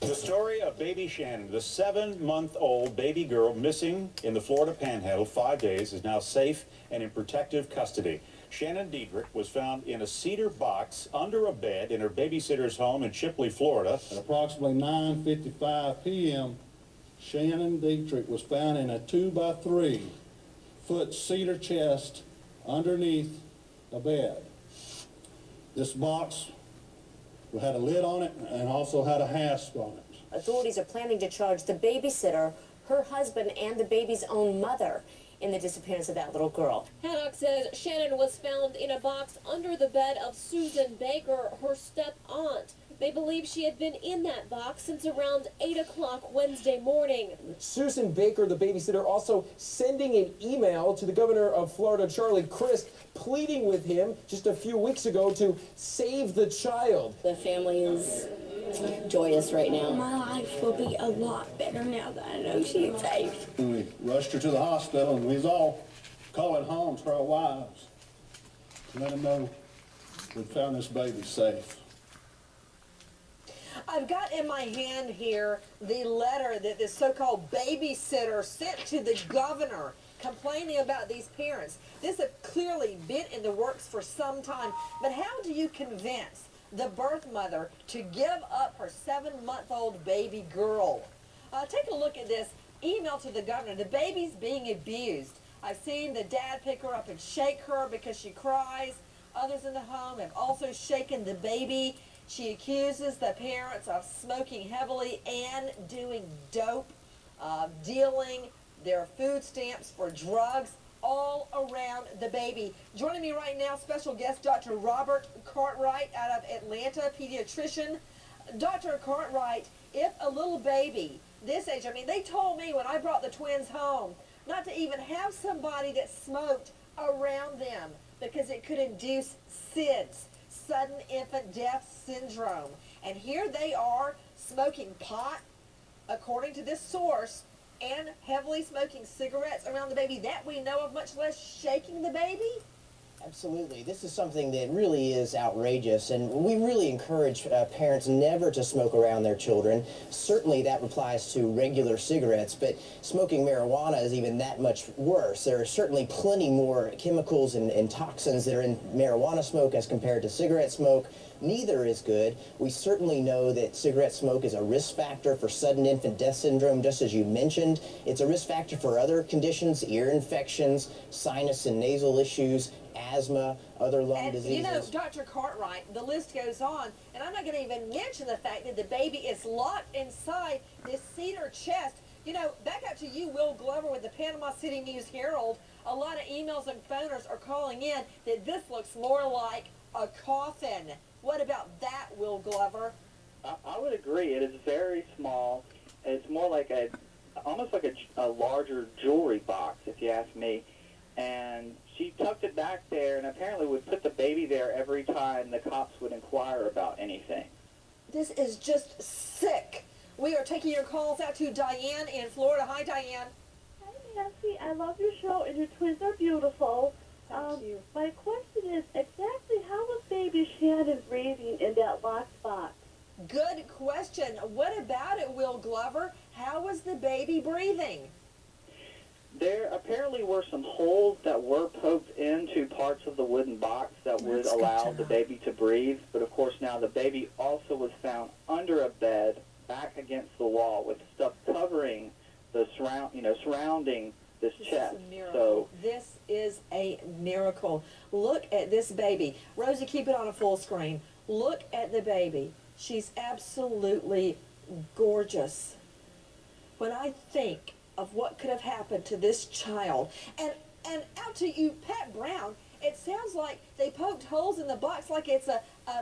The story of baby Shannon, the 7-month-old baby girl missing in the Florida Panhandle 5 days, is now safe and in protective custody. Shannon Dedrick was found in a cedar box under a bed in her babysitter's home in Chipley, Florida. At approximately 9:55 p.m., Shannon Dedrick was found in a 2-by-3-foot cedar chest underneath a bed. This box had a lid on it and also had a hasp on it. Authorities are planning to charge the babysitter, her husband, and the baby's own mother in the disappearance of that little girl. Haddock says Shannon was found in a box under the bed of Susan Baker, her step-aunt. They believe she had been in that box since around 8 o'clock Wednesday morning. Susan Baker, the babysitter, also sending an email to the governor of Florida, Charlie Crist, pleading with him just a few weeks ago to save the child. The family is joyous right now. My life will be a lot better now that I know she's safe. We rushed her to the hospital, and we was all calling home to our wives to let them know we found this baby safe. I've got in my hand here the letter that this so-called babysitter sent to the governor complaining about these parents. This has clearly been in the works for some time, but how do you convince the birth mother to give up her 7-month-old baby girl? Take a look at this email to the governor. The baby's being abused. I've seen the dad pick her up and shake her because she cries. Others in the home have also shaken the baby. She accuses the parents of smoking heavily and doing dope, dealing their food stamps for drugs all around the baby. Joining me right now, special guest Dr. Robert Cartwright out of Atlanta, pediatrician. Dr. Cartwright, if a little baby this age, I mean, they told me when I brought the twins home not to even have somebody that smoked around them because it could induce SIDS, sudden infant death syndrome. And here they are smoking pot, according to this source, and heavily smoking cigarettes around the baby that we know of, much less shaking the baby. Absolutely. This is something that really is outrageous, and we really encourage parents never to smoke around their children. Certainly that applies to regular cigarettes, but smoking marijuana is even that much worse. There are certainly plenty more chemicals and toxins that are in marijuana smoke as compared to cigarette smoke. Neither is good. We certainly know that cigarette smoke is a risk factor for sudden infant death syndrome, just as you mentioned. It's a risk factor for other conditions, ear infections, sinus and nasal issues, asthma, other lung diseases. You know, Dr. Cartwright, the list goes on, and I'm not going to even mention the fact that the baby is locked inside this cedar chest. You know, back up to you, Will Glover, with the Panama City News-Herald. A lot of emails and phoners are calling in that this looks more like a coffin. What about that, Will Glover? I would agree. It is very small. It's more like almost like a larger jewelry box, if you ask me. And she tucked it back there and apparently would put the baby there every time the cops would inquire about anything. This is just sick. We are taking your calls out to Diane in Florida. Hi, Diane. Hi, Nancy. I love your show, and your twins are beautiful. Thank you. My question is, exactly how was baby Shannon breathing in that locked box? Good question. What about it, Will Glover? How was the baby breathing? There apparently were some holes that were poked into parts of the wooden box that would allow the baby to breathe. But of course now the baby also was found under a bed, back against the wall, with stuff covering the surrounding this chest. Is a miracle. This is a miracle. Look at this baby. Rosie, keep it on a full screen. Look at the baby. She's absolutely gorgeous. When I think of what could have happened to this child, and out to you, Pat Brown, it sounds like they poked holes in the box like it's a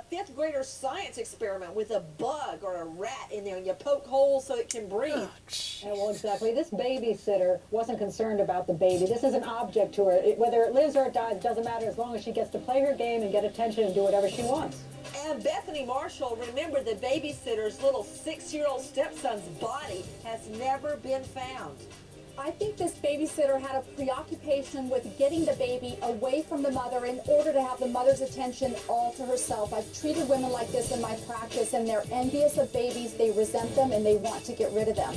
fifth grader science experiment with a bug or a rat in there, and you poke holes so it can breathe. Well, exactly. This babysitter wasn't concerned about the baby. This is an object to her. Whether it lives or it dies, doesn't matter, as long as she gets to play her game and get attention and do whatever she wants. And Bethany Marshall, remember, the babysitter's little 6-year-old stepson's body has never been found. I think this babysitter had a preoccupation with getting the baby away from the mother in order to have the mother's attention all to herself. I've treated women like this in my practice, and they're envious of babies, they resent them, and they want to get rid of them.